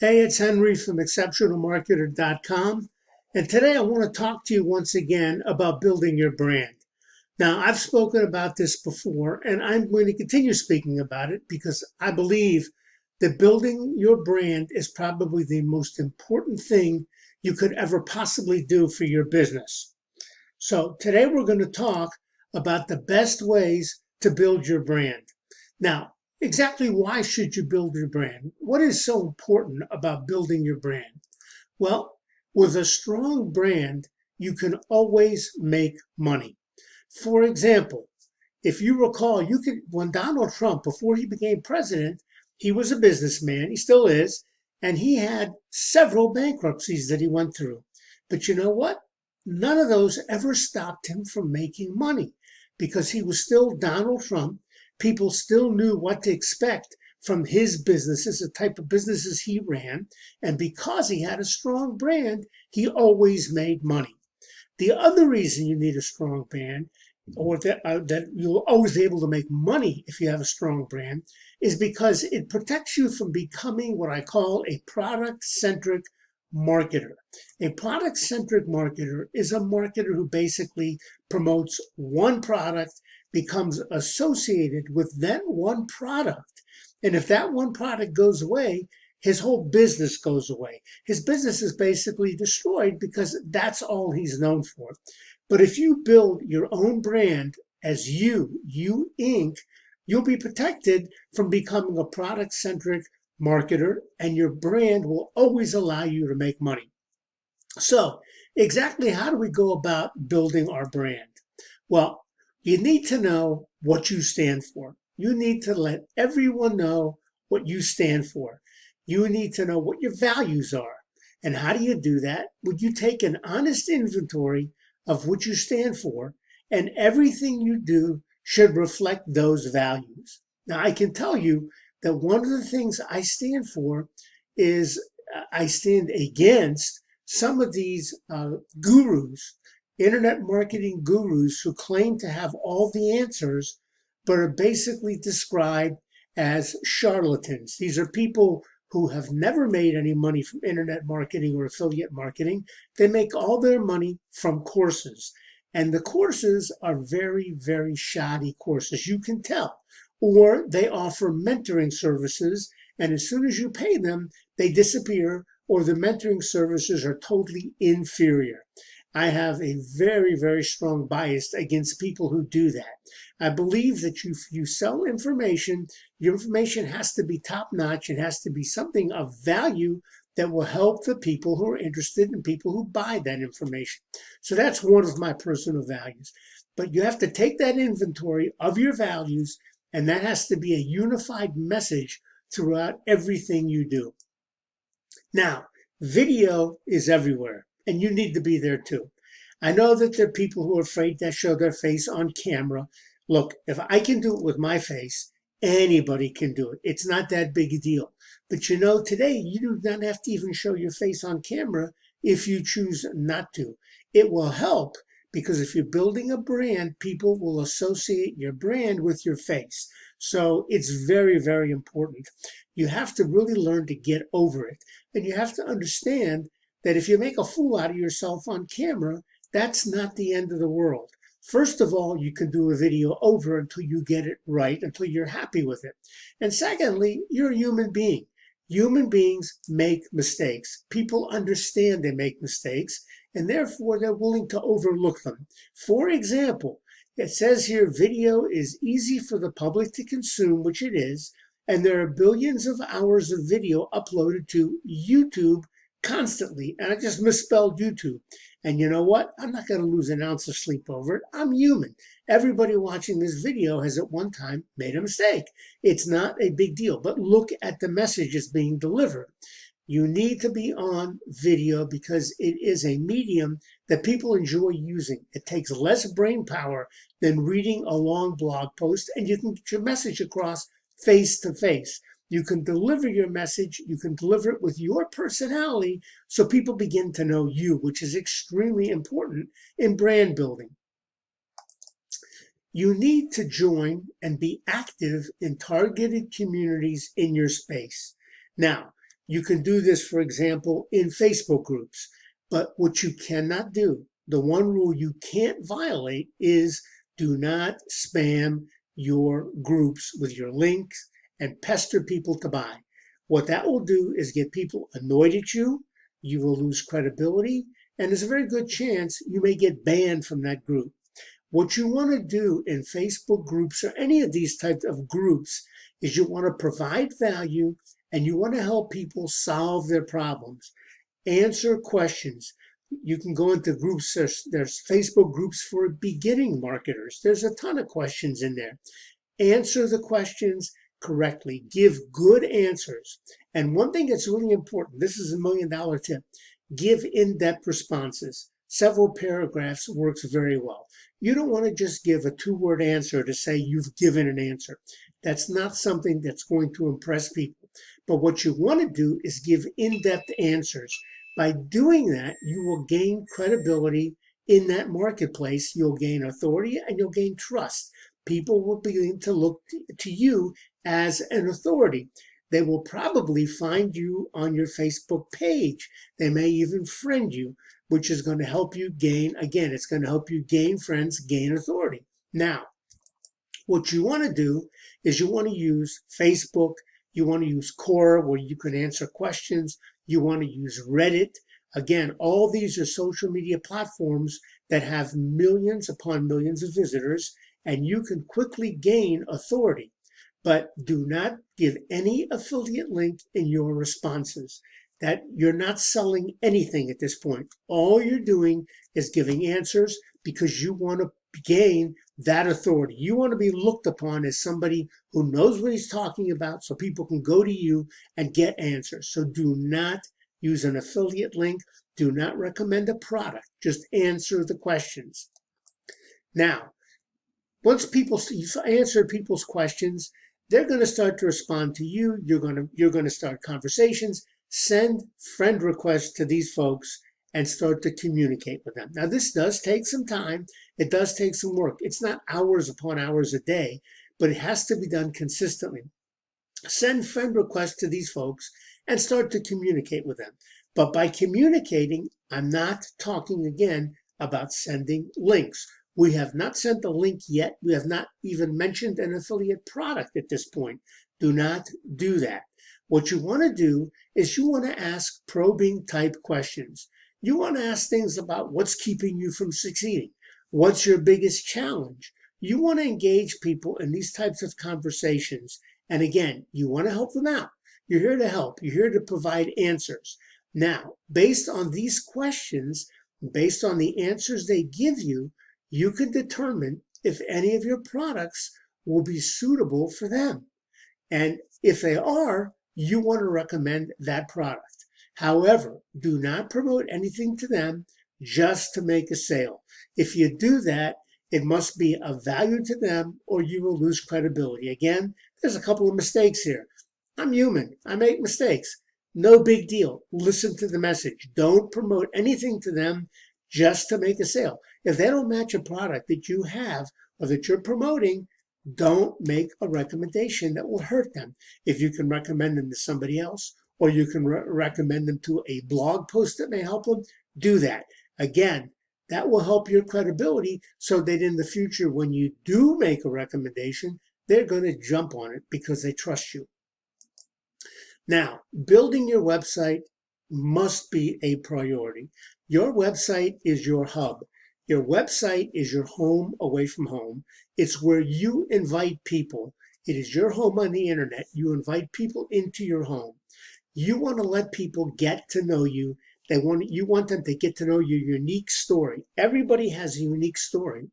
Hey, it's Henry from exceptionalmarketer.com. And today I want to talk to you once again about building your brand. Now, I've spoken about this before, and I'm going to continue speaking about it because I believe that building your brand is probably the most important thing you could ever possibly do for your business. So, today we're going to talk about the best ways to build your brand. Now, exactly why should you build your brand? What is so important about building your brand? Well, with a strong brand, you can always make money. For example, if you recall, when Donald Trump, before he became president, he was a businessman, he still is, and he had several bankruptcies that he went through. But you know what? None of those ever stopped him from making money because he was still Donald Trump. People still knew what to expect from his businesses, the type of businesses he ran. And because he had a strong brand, he always made money. The other reason you need a strong brand, or that you'll always be able to make money if you have a strong brand, is because it protects you from becoming what I call a product-centric marketer. A product-centric marketer is a marketer who basically promotes one product, becomes associated with that one product. And if that one product goes away, his whole business goes away. His business is basically destroyed because that's all he's known for. But if you build your own brand as you Inc., you'll be protected from becoming a product centric marketer, and your brand will always allow you to make money. So, exactly how do we go about building our brand? Well, you need to know what you stand for. You need to let everyone know what you stand for. You need to know what your values are. And how do you do that? Would you take an honest inventory of what you stand for, and everything you do should reflect those values. Now, I can tell you that one of the things I stand for is I stand against some of these gurus, internet marketing gurus, who claim to have all the answers, but are basically described as charlatans. These are people who have never made any money from internet marketing or affiliate marketing. They make all their money from courses. And the courses are very, very shoddy courses. You can tell. Or they offer mentoring services, and as soon as you pay them, they disappear, or the mentoring services are totally inferior. I have a very, very strong bias against people who do that. I believe that if you sell information, your information has to be top notch. It has to be something of value that will help the people who are interested and people who buy that information. So that's one of my personal values. But you have to take that inventory of your values, and that has to be a unified message throughout everything you do. Now, video is everywhere, and you need to be there too. I know that there are people who are afraid to show their face on camera. Look, if I can do it with my face, anybody can do it. It's not that big a deal. But you know, today you do not have to even show your face on camera if you choose not to. It will help because if you're building a brand, people will associate your brand with your face. So it's very, very important. You have to really learn to get over it. And you have to understand that if you make a fool out of yourself on camera, that's not the end of the world. First of all, you can do a video over until you get it right, until you're happy with it. And secondly, you're a human being. Human beings make mistakes. People understand they make mistakes, and therefore they're willing to overlook them. For example, it says here video is easy for the public to consume, which it is, and there are billions of hours of video uploaded to YouTube constantly. And I just misspelled YouTube. And you know what? I'm not going to lose an ounce of sleep over it. I'm human. Everybody watching this video has at one time made a mistake. It's not a big deal, but look at the messages being delivered. You need to be on video because it is a medium that people enjoy using. It takes less brain power than reading a long blog post, and you can get your message across face to face. You can deliver your message, you can deliver it with your personality so people begin to know you, which is extremely important in brand building. You need to join and be active in targeted communities in your space. Now, You can do this, for example, in Facebook groups. But what you cannot do, the one rule you can't violate, is do not spam your groups with your links and pester people to buy. What that will do is get people annoyed at you. You will lose credibility, and there's a very good chance you may get banned from that group. What you want to do in Facebook groups or any of these types of groups is you want to provide value and you want to help people solve their problems, answer questions. You can go into groups. There's Facebook groups for beginning marketers. There's a ton of questions in there. Answer the questions correctly. Give good answers. And one thing that's really important, this is a $1 million tip, give in-depth responses. Several paragraphs works very well. You don't want to just give a 2-word answer to say you've given an answer. That's not something that's going to impress people. But what you want to do is give in-depth answers. By doing that, you will gain credibility in that marketplace. You'll gain authority and you'll gain trust. People will begin to look to you as an authority. They will probably find you on your Facebook page. They may even friend you, which is going to help you gain, again, it's going to help you gain friends, gain authority. Now, what you want to do is you want to use Facebook, you want to use Quora where you can answer questions, you want to use Reddit. Again, all these are social media platforms that have millions upon millions of visitors, and you can quickly gain authority. But do not give any affiliate link in your responses. That you're not selling anything at this point. All you're doing is giving answers because you want to gain that authority. You want to be looked upon as somebody who knows what he's talking about so people can go to you and get answers. So do not use an affiliate link. Do not recommend a product. Just answer the questions. Now, once you've answered people's questions, they're going to start to respond to you. You're going to start conversations. Send friend requests to these folks and start to communicate with them. Now, this does take some time. It does take some work. It's not hours upon hours a day, but it has to be done consistently. Send friend requests to these folks and start to communicate with them. But by communicating, I'm not talking again about sending links. We have not sent a link yet. We have not even mentioned an affiliate product at this point. Do not do that. What you want to do is you want to ask probing type questions. You want to ask things about what's keeping you from succeeding. What's your biggest challenge? You want to engage people in these types of conversations. And again, you want to help them out. You're here to help. You're here to provide answers. Now, based on these questions, based on the answers they give you, you can determine if any of your products will be suitable for them. And if they are, you want to recommend that product. However, do not promote anything to them just to make a sale. If you do that, it must be of value to them or you will lose credibility. Again, there's a couple of mistakes here. I'm human. I make mistakes. No big deal. Listen to the message. Don't promote anything to them just to make a sale. If they don't match a product that you have or that you're promoting, don't make a recommendation that will hurt them. If you can recommend them to somebody else, or you can recommend them to a blog post that may help them, do that. Again, that will help your credibility so that in the future, when you do make a recommendation, they're going to jump on it because they trust you. Now, building your website must be a priority. Your website is your hub. Your website is your home away from home. It's where you invite people. It is your home on the internet. You invite people into your home. You want to let people get to know you. You want them to get to know your unique story. Everybody has a unique story,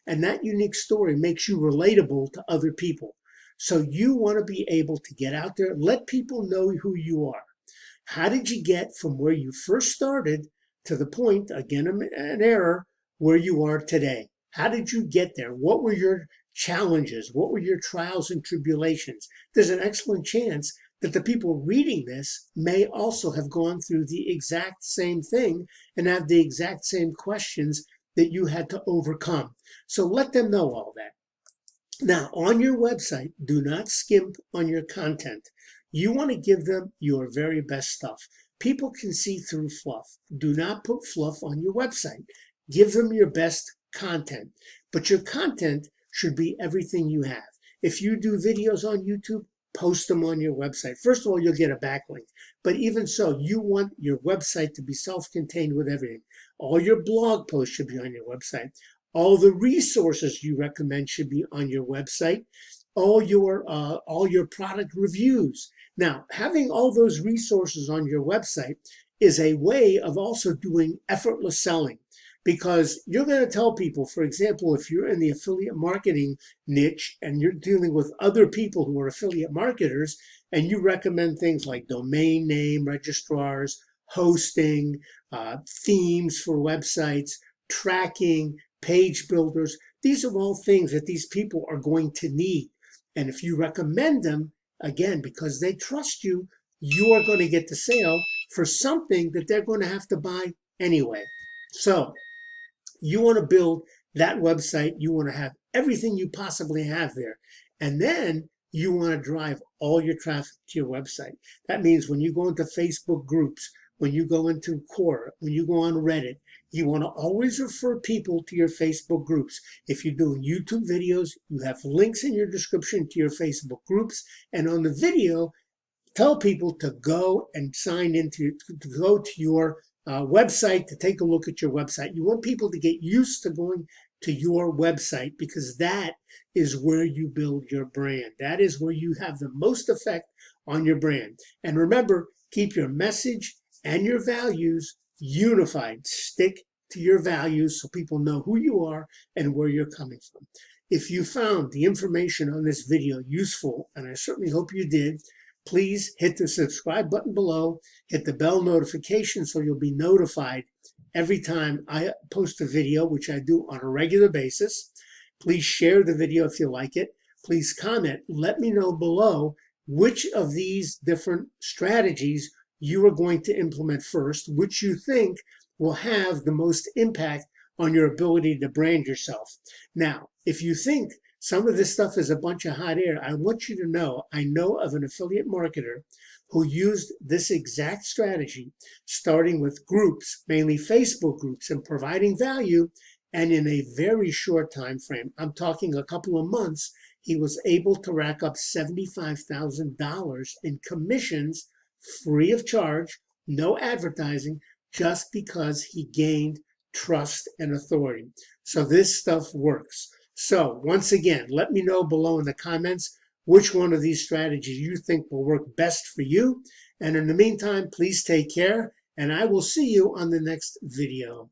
and that unique story makes you relatable to other people. So you want to be able to get out there, let people know who you are. How did you get from where you first started to the point, again, an error, where you are today? How did you get there? What were your challenges? What were your trials and tribulations? There's an excellent chance that the people reading this may also have gone through the exact same thing and have the exact same questions that you had to overcome. So let them know all that. Now, on your website, do not skimp on your content. You want to give them your very best stuff. People can see through fluff. Do not put fluff on your website. Give them your best content, but your content should be everything you have. If you do videos on YouTube, post them on your website. First of all, you'll get a backlink, but even so, you want your website to be self-contained with everything. All your blog posts should be on your website. All the resources you recommend should be on your website. All your product reviews. Now, having all those resources on your website is a way of also doing effortless selling, because you're going to tell people, for example, if you're in the affiliate marketing niche and you're dealing with other people who are affiliate marketers, and you recommend things like domain name registrars, hosting, themes for websites, tracking, page builders. These are all things that these people are going to need. And if you recommend them, again, because they trust you, you are going to get the sale for something that they're going to have to buy anyway. So you want to build that website. You want to have everything you possibly have there. And then you want to drive all your traffic to your website. That means when you go into Facebook groups, when you go into Quora, when you go on Reddit, you want to always refer people to your Facebook groups. If you're doing YouTube videos, you have links in your description to your Facebook groups. And on the video, tell people to go and sign into, to go to your website, to take a look at your website. You want people to get used to going to your website, because that is where you build your brand. That is where you have the most effect on your brand. And remember, keep your message and your values unified. Stick to your values so people know who you are and where you're coming from. If you found the information on this video useful, and I certainly hope you did, please hit the subscribe button below, hit the bell notification so you'll be notified every time I post a video, which I do on a regular basis. Please share the video if you like it. Please comment. Let me know below which of these different strategies you are going to implement first, which you think will have the most impact on your ability to brand yourself. Now, if you think some of this stuff is a bunch of hot air, I want you to know, I know of an affiliate marketer who used this exact strategy, starting with groups, mainly Facebook groups, and providing value. And in a very short time frame, I'm talking a couple of months, he was able to rack up $75,000 in commissions free of charge, no advertising, just because he gained trust and authority. So this stuff works. So once again, let me know below in the comments which one of these strategies you think will work best for you. And in the meantime, please take care, and I will see you on the next video.